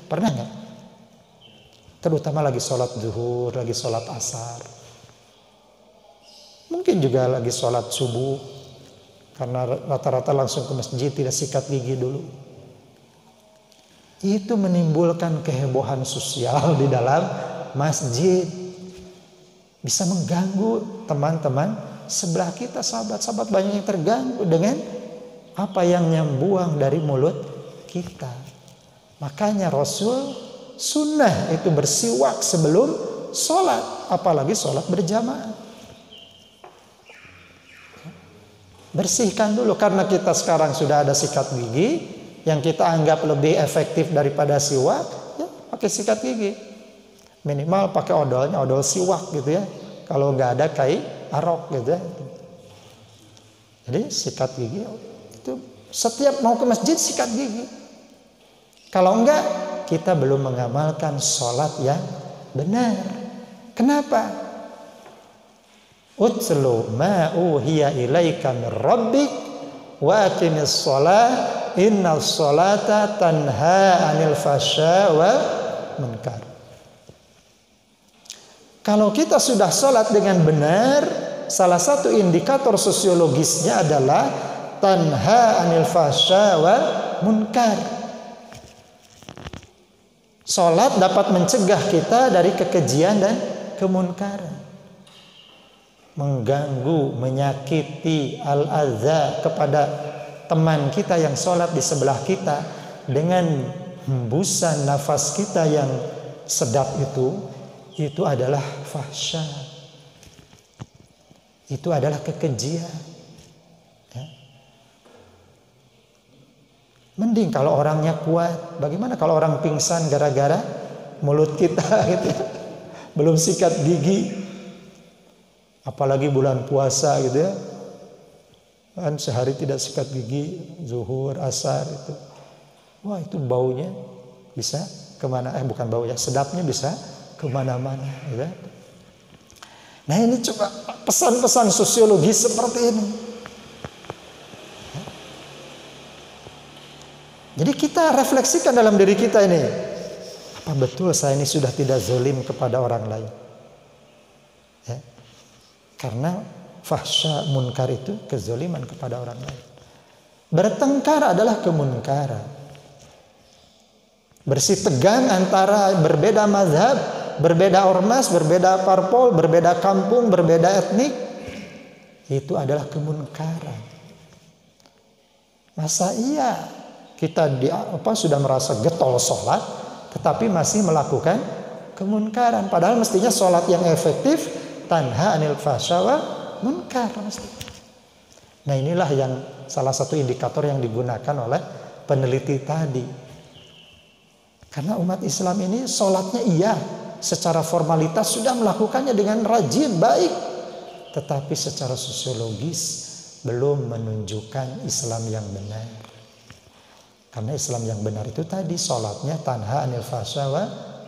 Pernah nggak? Terutama lagi sholat zuhur, lagi sholat asar. Mungkin juga lagi sholat subuh. Karena rata-rata langsung ke masjid, tidak sikat gigi dulu. Itu menimbulkan kehebohan sosial di dalam masjid. Bisa mengganggu teman-teman sebelah kita, sahabat-sahabat banyak yang terganggu dengan apa yang nyambuang dari mulut kita. Makanya Rasul sunnah itu bersiwak sebelum sholat, apalagi sholat berjamaah. Bersihkan dulu, karena kita sekarang sudah ada sikat gigi yang kita anggap lebih efektif daripada siwak, ya pakai sikat gigi. Minimal pakai odolnya, odol siwak gitu ya. Kalau nggak ada kai arok gitu ya. Jadi sikat gigi itu setiap mau ke masjid sikat gigi. Kalau enggak, kita belum mengamalkan sholat yang benar. Kenapa? Utlu ma uhiya ilaika min rabbik wa aqimis shalah innas sholata tanha 'anil fasya wal munkar. Kalau kita sudah sholat dengan benar, salah satu indikator sosiologisnya adalah tanha 'anil fasya wal munkar. Sholat dapat mencegah kita dari kekejian dan kemunkaran. Mengganggu, menyakiti, al-adza kepada teman kita yang sholat di sebelah kita dengan hembusan nafas kita yang sedap itu adalah fahsya. Itu adalah kekejian. Ya. Mending kalau orangnya kuat. Bagaimana kalau orang pingsan gara-gara mulut kita gitu ya? Belum sikat gigi. Apalagi bulan puasa gitu ya. Kan sehari tidak sikat gigi, zuhur, asar itu. Wah, itu baunya bisa kemana? Bukan bau ya, sedapnya bisa kemana-mana. Gitu. Nah, ini coba pesan-pesan sosiologis seperti ini. Jadi kita refleksikan dalam diri kita ini, apa betul saya ini sudah tidak zalim kepada orang lain? Ya. Karena fahsya munkar itu kezaliman kepada orang lain. Bertengkar adalah kemunkaran. Bersih tegang antara berbeda mazhab, berbeda ormas, berbeda parpol, berbeda kampung, berbeda etnik, itu adalah kemunkaran. Masa iya kita sudah merasa getol sholat, tetapi masih melakukan kemunkaran. Padahal mestinya sholat yang efektif tanha anil fahsya wa munkar. Nah, inilah yang salah satu indikator yang digunakan oleh peneliti tadi. Karena umat Islam ini sholatnya iya, secara formalitas sudah melakukannya dengan rajin, baik, tetapi secara sosiologis belum menunjukkan Islam yang benar. Karena Islam yang benar itu tadi sholatnya tanha anil fahsya wa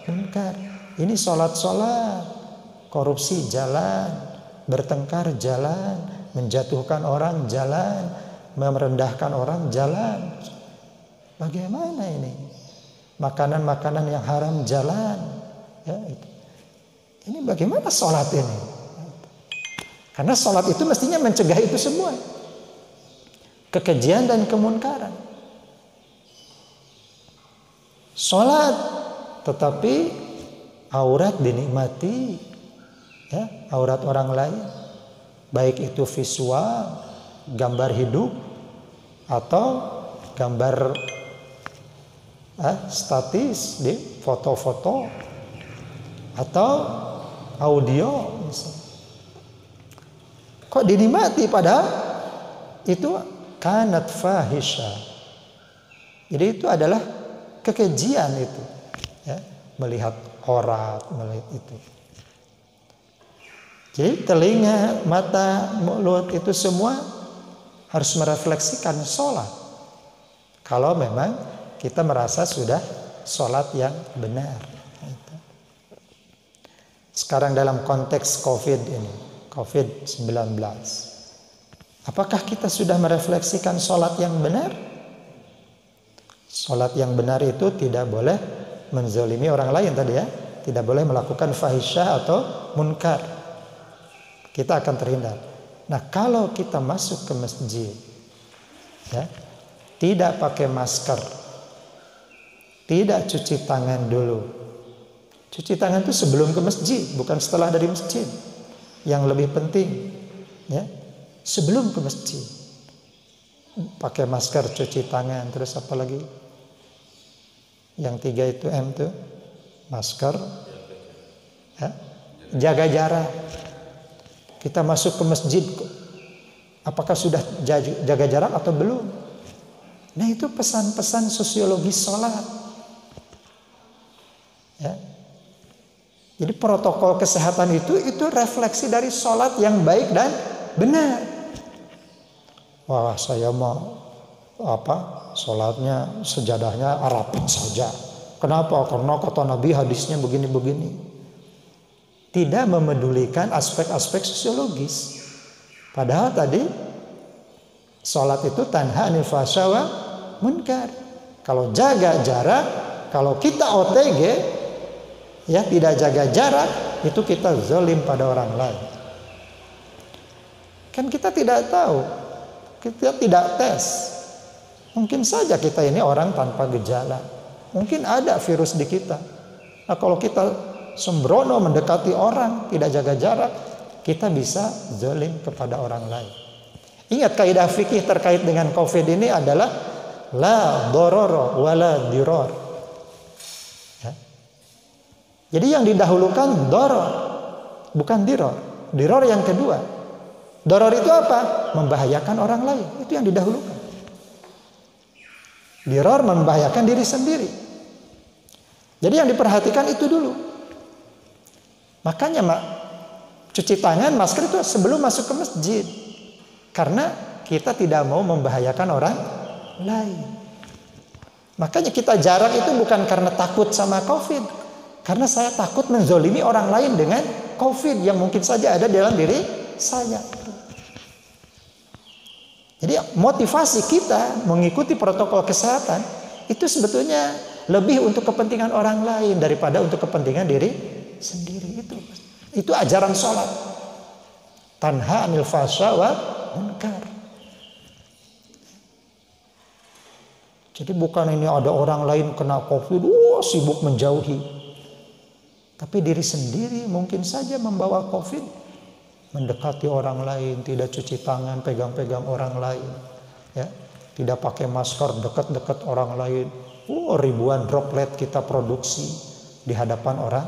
munkar. Ini sholat, korupsi jalan, bertengkar jalan, menjatuhkan orang jalan, merendahkan orang jalan. Bagaimana ini? Makanan-makanan yang haram jalan. Ya, itu. Ini bagaimana sholat ini? Karena sholat itu mestinya mencegah itu semua. Kekejian dan kemunkaran. Sholat, tetapi aurat dinikmati, ya, aurat orang lain, baik itu visual, gambar hidup, atau gambar statis di foto-foto, atau audio, misalnya. Kok dinikmati padahal itu kanat fahisha. Jadi itu adalah kekejian itu, ya, melihat aurat, melihat itu. Jadi telinga, mata, mulut itu semua harus merefleksikan sholat. Kalau memang kita merasa sudah sholat yang benar. Sekarang dalam konteks COVID ini, COVID-19, apakah kita sudah merefleksikan sholat yang benar? Sholat yang benar itu tidak boleh menzolimi orang lain tadi ya. Tidak boleh melakukan fahisyah atau munkar. Kita akan terhindar. Nah, kalau kita masuk ke masjid, ya, tidak pakai masker, tidak cuci tangan dulu. Cuci tangan itu sebelum ke masjid, bukan setelah dari masjid. Yang lebih penting, ya, sebelum ke masjid. Pakai masker, cuci tangan, terus apa lagi? Yang 3 itu M tuh, masker, ya, jaga jarak. Kita masuk ke masjid, apakah sudah jaga jarak atau belum? Nah, itu pesan-pesan sosiologis sholat. Ya. Jadi protokol kesehatan itu refleksi dari sholat yang baik dan benar. Wah, saya mau sholatnya sejadahnya rapid saja. Kenapa? Karena kata Nabi hadisnya begini-begini. Tidak memedulikan aspek-aspek sosiologis. Padahal tadi sholat itu tanha anil fahsya wa munkar. Kalau jaga jarak, kalau kita OTG, ya, tidak jaga jarak, itu kita zalim pada orang lain. Kan kita tidak tahu, kita tidak tes. Mungkin saja kita ini orang tanpa gejala, mungkin ada virus di kita. Nah, kalau kita sembrono mendekati orang, tidak jaga jarak, kita bisa zalim kepada orang lain. Ingat, kaidah fikih terkait dengan COVID ini adalah la dororo wala diror. Ya. Jadi yang didahulukan doror, bukan diror. Diror yang kedua. Doror itu apa? Membahayakan orang lain. Itu yang didahulukan. Diror membahayakan diri sendiri. Jadi yang diperhatikan itu dulu. Makanya cuci tangan, masker itu sebelum masuk ke masjid. Karena kita tidak mau membahayakan orang lain. Makanya kita jarak itu bukan karena takut sama COVID. Karena saya takut menzolimi orang lain dengan COVID yang mungkin saja ada dalam diri saya. Jadi motivasi kita mengikuti protokol kesehatan itu sebetulnya lebih untuk kepentingan orang lain daripada untuk kepentingan diri sendiri. Itu ajaran sholat. Tanha anil fahsya wa munkar. Jadi bukan ini ada orang lain kena COVID, sibuk menjauhi. Tapi diri sendiri mungkin saja membawa COVID. Mendekati orang lain, tidak cuci tangan, pegang-pegang orang lain. Ya, tidak pakai masker, dekat-dekat orang lain. Ribuan droplet kita produksi di hadapan orang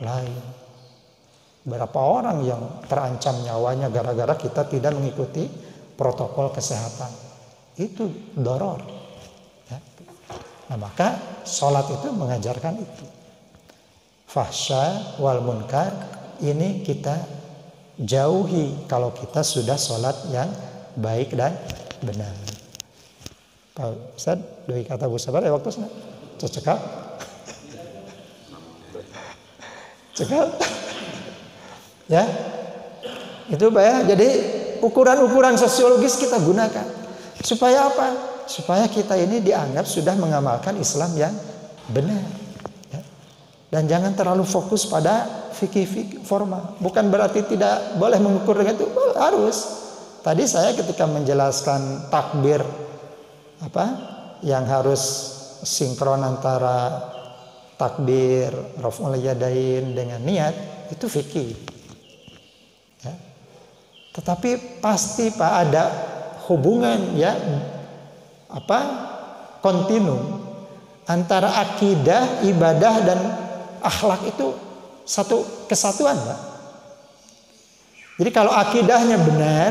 lain. Berapa orang yang terancam nyawanya gara-gara kita tidak mengikuti protokol kesehatan. Itu doror. Ya. Nah, maka sholat itu mengajarkan itu. Fahsya wal munkar ini kita jauhi kalau kita sudah sholat yang baik dan benar. Pak Ustaz, doi kata Bu Sabar ya waktu sana cekak. Cekak. Ya. Itu Pak ya. Jadi ukuran-ukuran sosiologis kita gunakan. Supaya apa? Supaya kita ini dianggap sudah mengamalkan Islam yang benar. Ya. Dan jangan terlalu fokus pada fikih formal. Bukan berarti tidak boleh mengukur dengan itu, harus. Tadi saya ketika menjelaskan takbir yang harus sinkron antara takbir, raf'ul yadain dengan niat, itu fikih. Ya. Tetapi pasti Pak ada hubungan ya kontinum antara akidah, ibadah dan akhlak itu satu kesatuan, Pak. Jadi kalau akidahnya benar,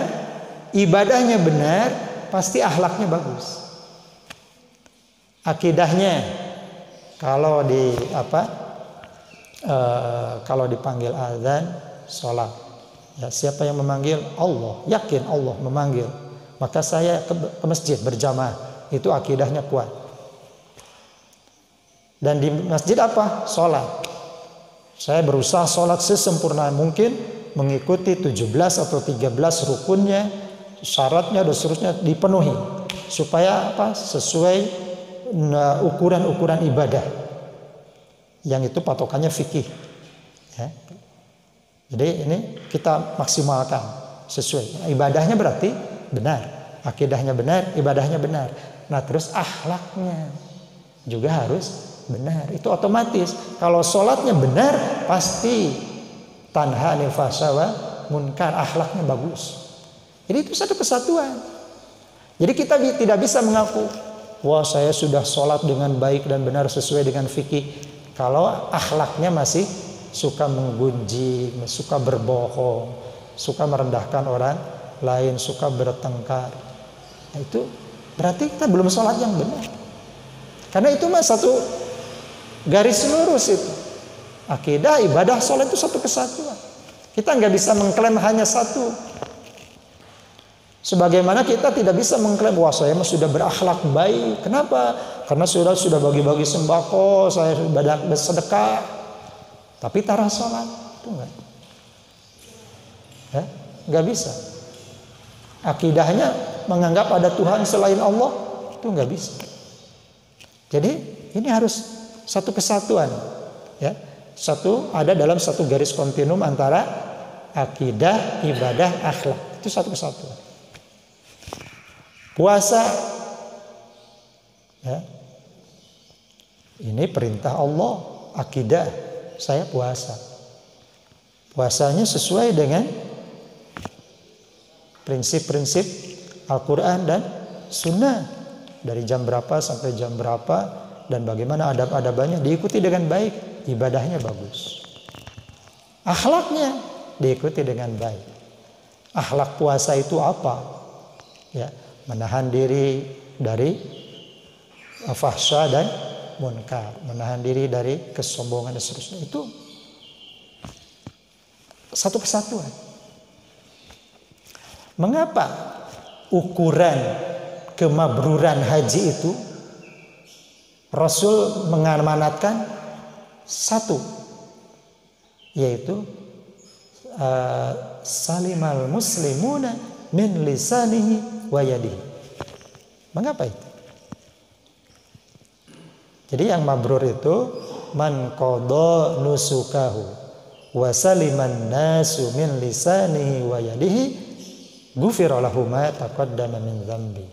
ibadahnya benar, pasti akhlaknya bagus. Akidahnya kalau kalau dipanggil azan, sholat. Ya, siapa yang memanggil? Allah. Yakin Allah memanggil. Maka saya ke masjid berjamaah. Itu akidahnya kuat. Dan di masjid apa? Sholat. Saya berusaha sholat sesempurna mungkin, mengikuti 17 atau 13 rukunnya, syaratnya dan seterusnya dipenuhi. Supaya sesuai ukuran-ukuran ibadah. Yang itu patokannya fikih. Ya. Jadi ini kita maksimalkan sesuai. Ibadahnya berarti benar, akidahnya benar, ibadahnya benar. Nah terus akhlaknya juga harus benar. Itu otomatis. Kalau sholatnya benar, pasti tanha anil fahsya wa munkar, akhlaknya bagus. Jadi itu satu kesatuan. Jadi kita tidak bisa mengaku, wah saya sudah sholat dengan baik dan benar sesuai dengan fikih, kalau akhlaknya masih suka menggunjing, suka berbohong, suka merendahkan orang lain, suka bertengkar. Nah, itu berarti kita belum sholat yang benar. Karena itu mah satu garis lurus itu. Akidah, ibadah, sholat itu satu kesatuan. Kita nggak bisa mengklaim hanya satu. Sebagaimana kita tidak bisa mengklaim, wah saya sudah berakhlak baik. Kenapa? Karena sudah bagi-bagi sembako, saya sudah bersedekah. Tapi tarah sholat itu enggak. Ya, enggak bisa. Akidahnya menganggap ada Tuhan selain Allah, itu enggak bisa. Jadi ini harus satu kesatuan. Ya, ada dalam satu garis kontinum antara akidah, ibadah, akhlak. Itu satu kesatuan. Puasa, ya, ini perintah Allah, akidah, saya puasa. Puasanya sesuai dengan prinsip-prinsip Al-Quran dan Sunnah. Dari jam berapa sampai jam berapa, dan bagaimana adab-adabannya diikuti dengan baik, ibadahnya bagus. Akhlaknya diikuti dengan baik. Akhlak puasa itu apa? Ya, menahan diri dari fahsya dan munkar, menahan diri dari kesombongan dan seterusnya. Itu satu kesatuan. Mengapa ukuran kemabruran haji itu Rasul mengamanatkan satu, yaitu salimal muslimuna min lisanihi wa yadihi. Mengapa itu? Jadi yang mabrur itu man qada nusukahu wa saliman nasu min lisanihi wa yadihi ghufira lahu ma taqaddama min dzambi.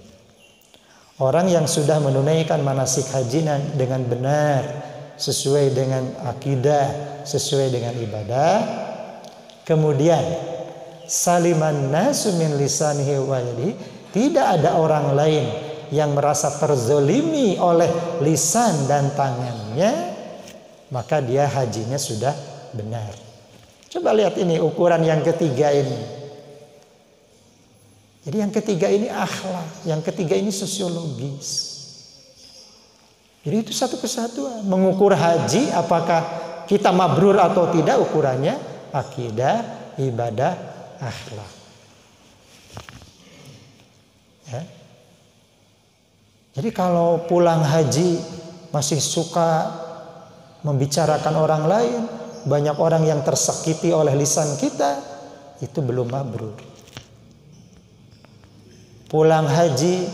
Orang yang sudah menunaikan manasik haji dengan benar, sesuai dengan akidah, sesuai dengan ibadah, kemudian saliman nasu min lisanihi wa yadihi, tidak ada orang lain yang merasa terzolimi oleh lisan dan tangannya, maka dia hajinya sudah benar. Coba lihat ini ukuran yang ketiga ini. Jadi yang ketiga ini akhlak, yang ketiga ini sosiologis. Jadi itu satu kesatuan. Mengukur haji apakah kita mabrur atau tidak, ukurannya akidah, ibadah, akhlak. Ya. Jadi kalau pulang haji masih suka membicarakan orang lain, banyak orang yang tersakiti oleh lisan kita, itu belum mabrur. Pulang haji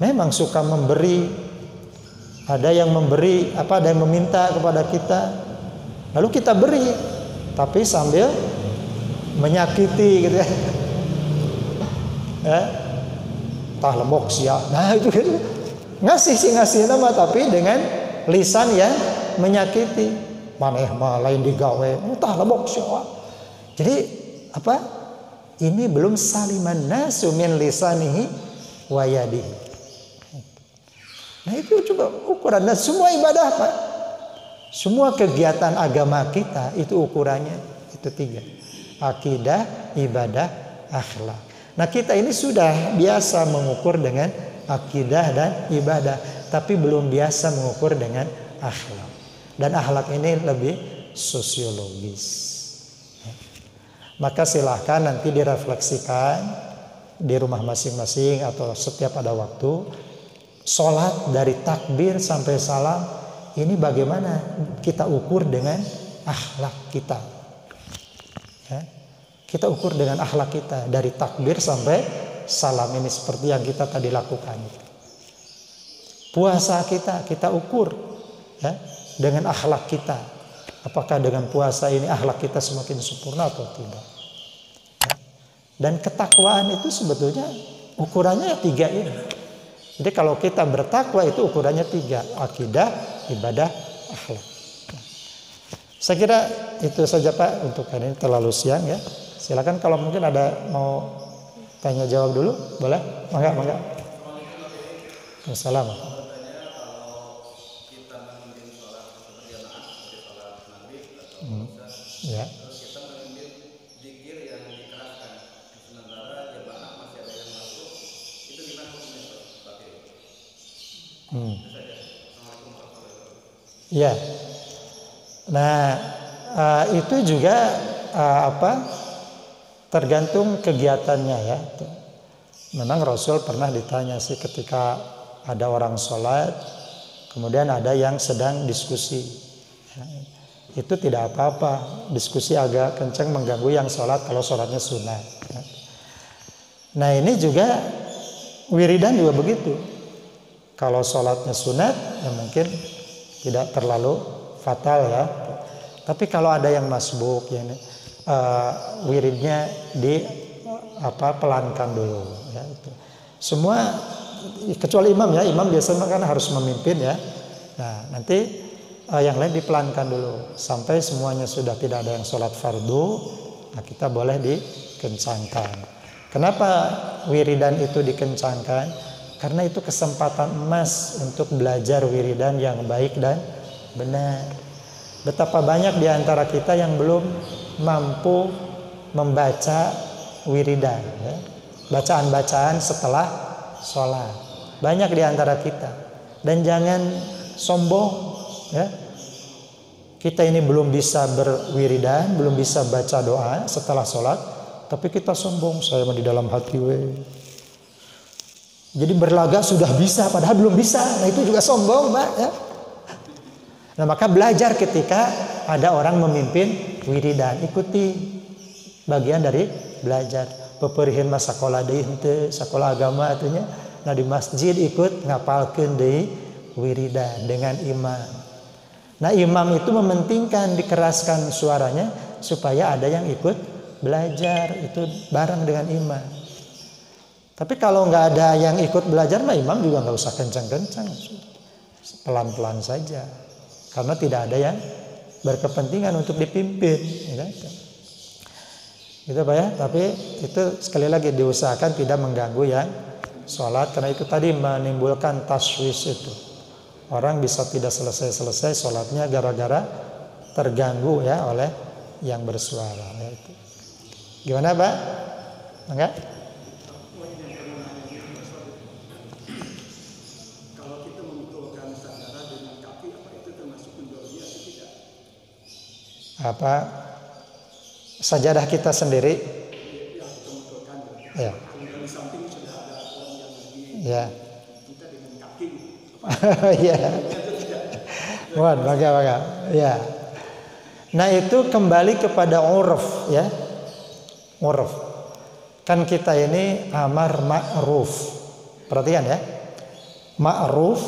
memang suka memberi, ada yang memberi, ada yang meminta kepada kita, lalu kita beri, tapi sambil menyakiti gitu ya. Tah lemok sia. Nah itu gitu. Ngasih nama tapi dengan lisan yang menyakiti. Maneh mah lain digawe, tah lemok sia. Jadi ini belum saliman nasu min lisanihi wa yadihi. Nah itu coba ukuran. Dan semua ibadah Pak, semua kegiatan agama kita itu ukurannya itu 3. Akidah, ibadah, akhlak. Nah kita ini sudah biasa mengukur dengan akidah dan ibadah, tapi belum biasa mengukur dengan akhlak. Dan akhlak ini lebih sosiologis. Maka silahkan nanti direfleksikan di rumah masing-masing atau setiap ada waktu. Sholat dari takbir sampai salam ini bagaimana kita ukur dengan akhlak kita. Ya. Kita ukur dengan akhlak kita dari takbir sampai salam ini seperti yang kita tadi lakukan. Puasa kita ukur, ya, dengan akhlak kita. Apakah dengan puasa ini akhlak kita semakin sempurna atau tidak? Ya. Dan ketakwaan itu sebetulnya ukurannya 3 ini. Jadi kalau kita bertakwa itu ukurannya 3, akidah, ibadah, akhlak. Saya kira itu saja Pak untuk hari ini, terlalu siang ya. Silakan kalau mungkin ada mau tanya jawab dulu, boleh? Mangga. Assalamualaikum. Ya. Ya. Nah, itu juga tergantung kegiatannya ya. Memang Rasul pernah ditanya sih ketika ada orang sholat, kemudian ada yang sedang diskusi. Ya, itu tidak apa-apa, diskusi agak kencang mengganggu yang sholat kalau sholatnya sunnah. Ya. Nah ini juga wiridan juga begitu. Kalau sholatnya sunat, ya mungkin tidak terlalu fatal ya. Tapi kalau ada yang masbuk, ya, wiridnya pelankan dulu. Ya, itu. Semua kecuali imam ya, imam biasanya kan harus memimpin ya. Nah nanti yang lain dipelankan dulu sampai semuanya sudah tidak ada yang sholat fardu. Nah kita boleh dikencangkan. Kenapa wiridan itu dikencangkan? Karena itu kesempatan emas untuk belajar wiridan yang baik dan benar. Betapa banyak di antara kita yang belum mampu membaca wiridan, ya. Bacaan-bacaan setelah sholat. Banyak di antara kita. Dan jangan sombong, ya. Kita ini belum bisa berwiridan, belum bisa baca doa setelah sholat, tapi kita sombong, saya di dalam hati Jadi berlagak sudah bisa, padahal belum bisa. Nah itu juga sombong, Mbak. Ya. Nah maka belajar ketika ada orang memimpin wiridan, ikuti bagian dari belajar. Peperihin masa sekolah deui henteu, sekolah agama atunya. Nah di masjid ikut ngapalkeun deui wiridan dengan imam. Nah imam itu mementingkan dikeraskan suaranya supaya ada yang ikut belajar itu bareng dengan imam. Tapi kalau nggak ada yang ikut belajar, mah imam juga nggak usah kencang-kencang, pelan-pelan saja, karena tidak ada yang berkepentingan untuk dipimpin, ya. Gitu Pak ya. Tapi itu sekali lagi diusahakan tidak mengganggu yang sholat, karena itu tadi menimbulkan taswis itu. Orang bisa tidak selesai sholatnya gara-gara terganggu ya oleh yang bersuara. Ya, itu. Gimana Pak? Enggak? Apa sajadah kita sendiri ya ya ya bangga ya. Nah itu kembali kepada uruf ya, uruf kan kita ini amar ma'ruf, perhatikan ya, ma'ruf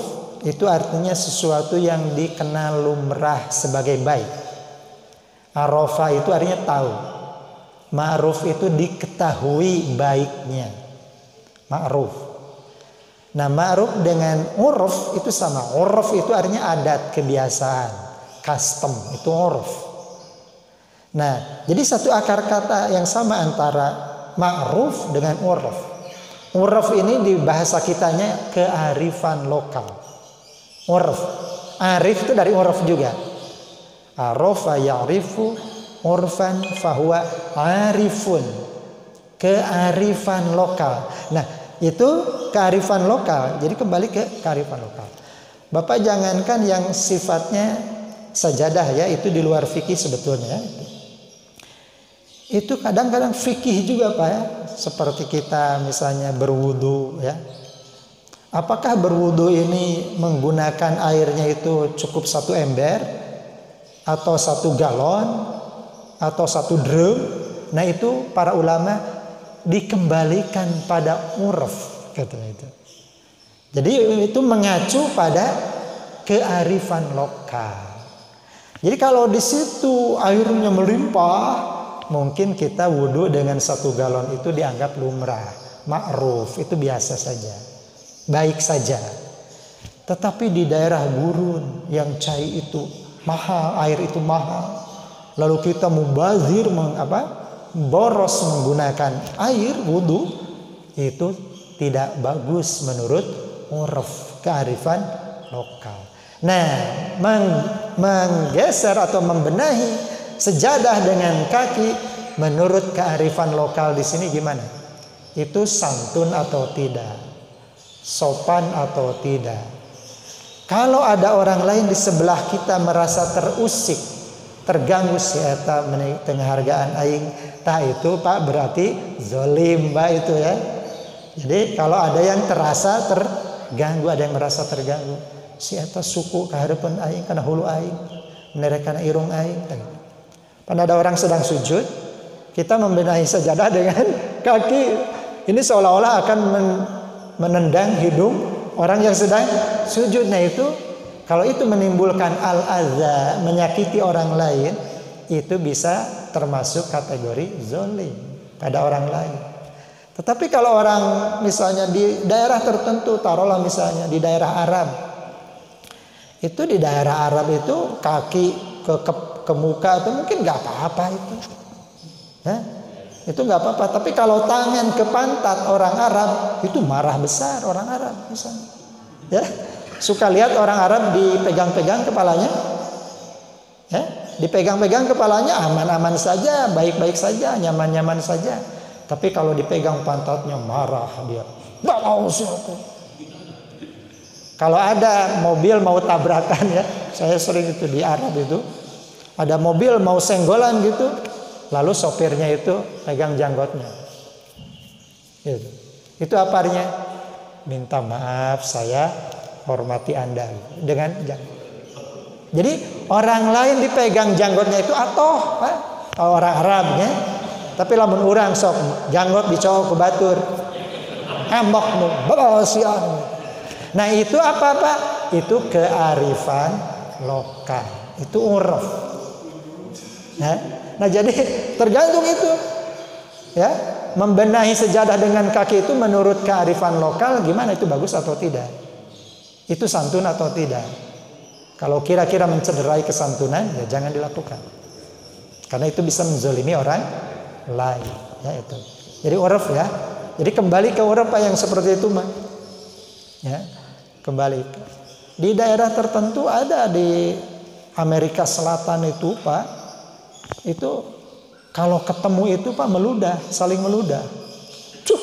itu artinya sesuatu yang dikenal lumrah sebagai baik. Arafa itu artinya tahu. Ma'ruf itu diketahui baiknya. Ma'ruf. Nah ma'ruf dengan uruf itu sama. Uruf itu artinya adat, kebiasaan, custom. Itu uruf. Nah jadi satu akar kata yang sama antara ma'ruf dengan uruf. Uruf ini di bahasa kitanya kearifan lokal. Uruf. Arif itu dari uruf juga. Arafa ya'rifu urfan fahuwa arifun. Kearifan lokal. Nah itu kearifan lokal. Jadi kembali ke kearifan lokal. Bapak jangankan yang sifatnya sajadah ya, itu di luar fikih sebetulnya. Itu kadang-kadang fikih juga Pak ya. Seperti kita misalnya berwudu ya. Apakah berwudu ini menggunakan airnya itu cukup 1 ember? Atau 1 galon atau 1 drum. Nah itu para ulama dikembalikan pada uruf katanya itu. Jadi itu mengacu pada kearifan lokal. Jadi kalau di situ airnya melimpah, mungkin kita wudhu dengan 1 galon itu dianggap lumrah, ma'ruf, itu biasa saja, baik saja. Tetapi di daerah gurun yang cai itu mahal, air itu mahal, lalu kita mubazir boros menggunakan air wudhu, itu tidak bagus menurut uruf, kearifan lokal. Nah, menggeser atau membenahi sejadah dengan kaki menurut kearifan lokal di sini gimana? Itu santun atau tidak? Sopan atau tidak? Kalau ada orang lain di sebelah kita merasa terusik, terganggu si eta penghargaan aing, tah itu Pak berarti zolim Mbak itu ya. Jadi kalau ada yang terasa terganggu, ada yang merasa terganggu, si eta suku kahareupeun aing kana hulu aing, menerekana irung aing. Pada ada orang sedang sujud, kita membenahi sajadah dengan kaki, ini seolah-olah akan menendang hidung orang yang sedang sujud. Nah itu, kalau itu menimbulkan al-adza, menyakiti orang lain, itu bisa termasuk kategori zolim pada orang lain. Tetapi kalau orang misalnya di daerah tertentu, taruhlah misalnya di daerah Arab, itu di daerah Arab itu kaki ke muka itu mungkin nggak apa-apa itu, ya, itu nggak apa-apa. Tapi kalau tangan ke pantat orang Arab itu marah besar orang Arab misalnya, ya. Suka lihat orang Arab dipegang-pegang kepalanya, ya, dipegang-pegang kepalanya aman-aman saja, baik-baik saja, nyaman-nyaman saja. Tapi kalau dipegang pantatnya marah dia. Balau sih aku. Kalau ada mobil mau tabrakan ya, saya sering itu di Arab itu, ada mobil mau senggolan gitu, lalu sopirnya itu pegang janggotnya. Itu apa artinya? Minta maaf, saya hormati Anda dengan janggot. Jadi orang lain dipegang janggotnya itu atoh, Pak. Orang Arabnya. Tapi lamun urang sok janggot dicowok ke batur, embok nu balosian. Nah itu apa Pak? Itu kearifan lokal, itu uruf. Nah jadi tergantung itu, ya, membenahi sejadah dengan kaki itu menurut kearifan lokal gimana, itu bagus atau tidak? Itu santun atau tidak? Kalau kira-kira mencederai kesantunan, ya jangan dilakukan, karena itu bisa menzalimi orang lain, ya itu. Jadi uruf ya. Jadi kembali ke uruf Pak yang seperti itu mah. Ya, kembali. Di daerah tertentu ada di Amerika Selatan itu Pak, itu kalau ketemu itu Pak meludah, saling meludah. Cuh.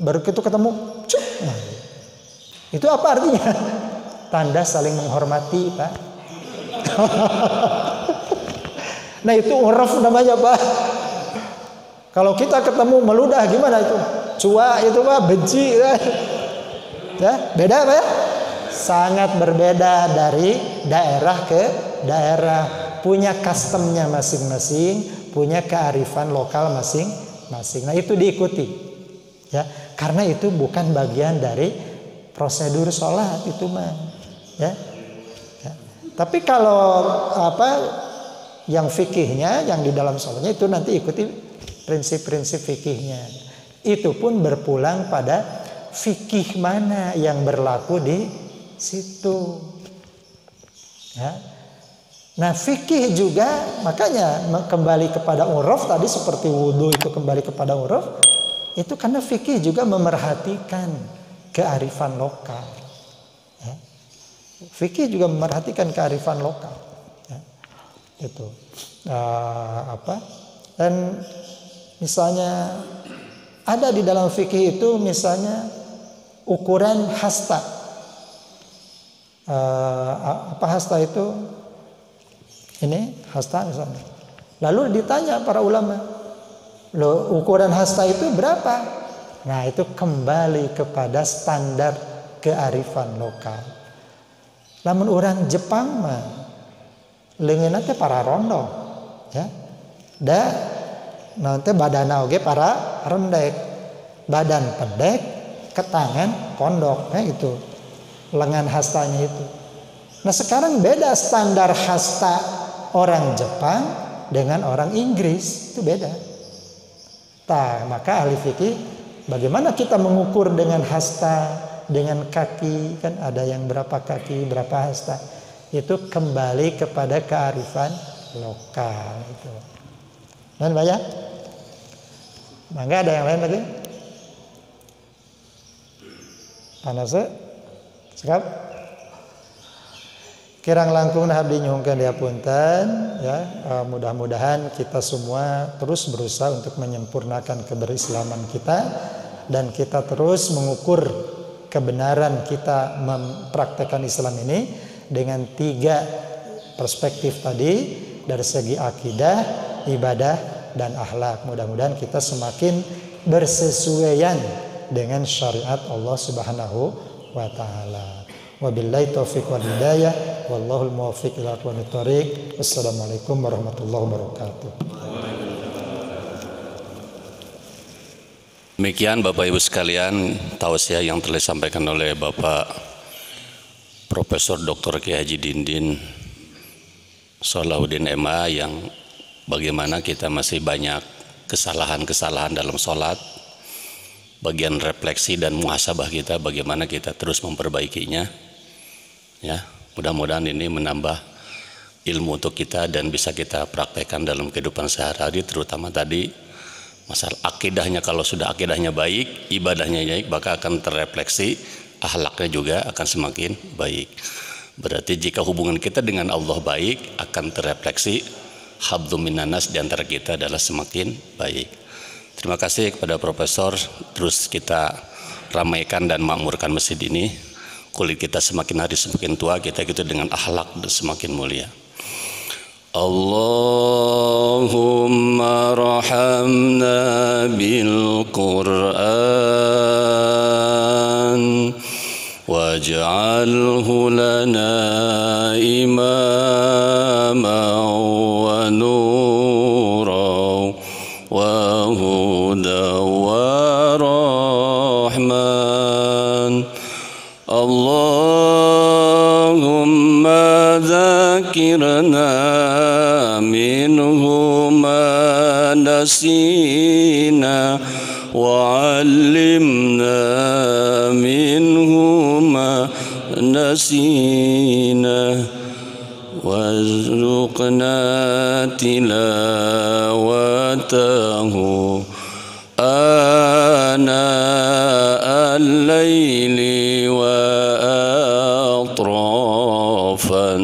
Baru itu ketemu, cuh. Nah, itu apa artinya? Tanda saling menghormati Pak. Nah itu uruf namanya Pak. Kalau kita ketemu meludah gimana itu? Cua itu Pak, benci ya. Beda Pak ya? Sangat berbeda dari daerah ke daerah. Punya customnya masing-masing, punya kearifan lokal masing-masing. Nah itu diikuti, ya, karena itu bukan bagian dari prosedur sholat itu mah, ya. Tapi kalau yang fikihnya, yang di dalam sholatnya itu nanti ikuti prinsip-prinsip fikihnya. Itu pun berpulang pada fikih mana yang berlaku di situ, ya. Nah fikih juga makanya kembali kepada uruf tadi, seperti wudhu itu kembali kepada uruf, itu karena fikih juga memerhatikan kearifan lokal, ya. Fikih juga memerhatikan kearifan lokal, ya. Itu dan misalnya ada di dalam fikih itu misalnya ukuran hasta. Apa hasta itu? Ini hasta misalnya. Lalu ditanya para ulama, loh ukuran hasta itu berapa? Nah itu kembali kepada standar kearifan lokal. Lamun orang Jepang mah leungeunna teh para rondo, ya. Da nanti badan oge para rendek, badan pendek, ke tangan pondok, itu lengan hastanya itu. Nah sekarang beda standar hasta orang Jepang dengan orang Inggris, itu beda. Maka ahli fikih, bagaimana kita mengukur dengan hasta, dengan kaki, kan ada yang berapa kaki, berapa hasta. Itu kembali kepada kearifan lokal itu. Dan banyak? Mangga ada yang lain lagi? Panasnya? Sekap? Kirang langkung abdi nyuhungkeun dihapunten ya. Mudah-mudahan kita semua terus berusaha untuk menyempurnakan keberislaman kita dan kita terus mengukur kebenaran kita mempraktekkan Islam ini dengan 3 perspektif tadi, dari segi akidah, ibadah, dan akhlak. Mudah-mudahan kita semakin bersesuaian dengan syariat Allah Subhanahu wa taala. Wabillahi taufiq wal hidayah, wallahul muwaffiq ila aqwamit thoriq. Wassalamualaikum warahmatullahi wabarakatuh. Demikian Bapak Ibu sekalian, tausiah yang telah disampaikan oleh Bapak Profesor Dr. Kiai Haji Dindin Sholahuddin MA, yang bagaimana kita masih banyak kesalahan-kesalahan dalam sholat, bagian refleksi dan muhasabah kita, bagaimana kita terus memperbaikinya. Ya, mudah-mudahan ini menambah ilmu untuk kita dan bisa kita praktekkan dalam kehidupan sehari-hari, terutama tadi masalah akidahnya. Kalau sudah akidahnya baik, ibadahnya baik, maka akan terrefleksi, akhlaknya juga akan semakin baik. Berarti jika hubungan kita dengan Allah baik, akan terrefleksi habdum minanas di antara kita adalah semakin baik. Terima kasih kepada Profesor. Terus kita ramaikan dan makmurkan masjid ini. Kulit kita semakin hari semakin tua, kita gitu dengan akhlak dan semakin mulia. Allahumma rahamna bil Qur'an waj'alhu lana imama wa nura wa huda wa rahman. Allahumma dzakirna minhu ma nasina wa 'allimna minhu ma nasina warzuqna tilawatahu ana al-laili wa atrafan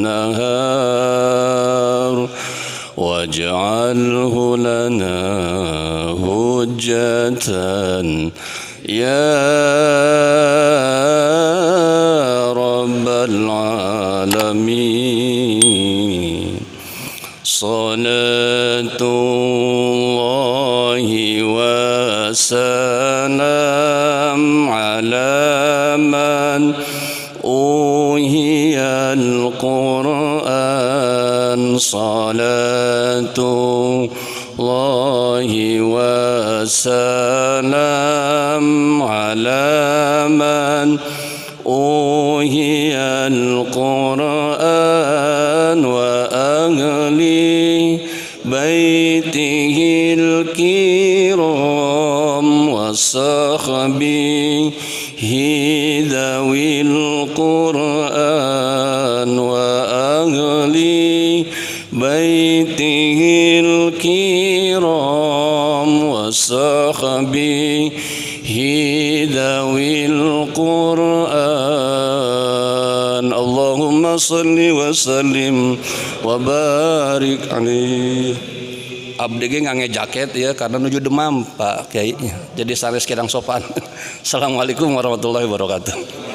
nahar waj'alhu lana hujjatan ya rabbal alamin. Salatullahi wa salam ala man uhiyal Qur'an. Salatullahi wa salam ala man uhiyal Qur'an wa ahli baitihil kiram wa sahbihi dhawil Qur'an wa ahli baitihil kiram wa sahbihi dhawil Qur'an. Allahumma salli wa sallim wa barik alaihi. Abdi ge ngange jaket ya karena nuju demam Pak Kiai. Jadi sanes kirang sopan. Assalamualaikum warahmatullahi wabarakatuh.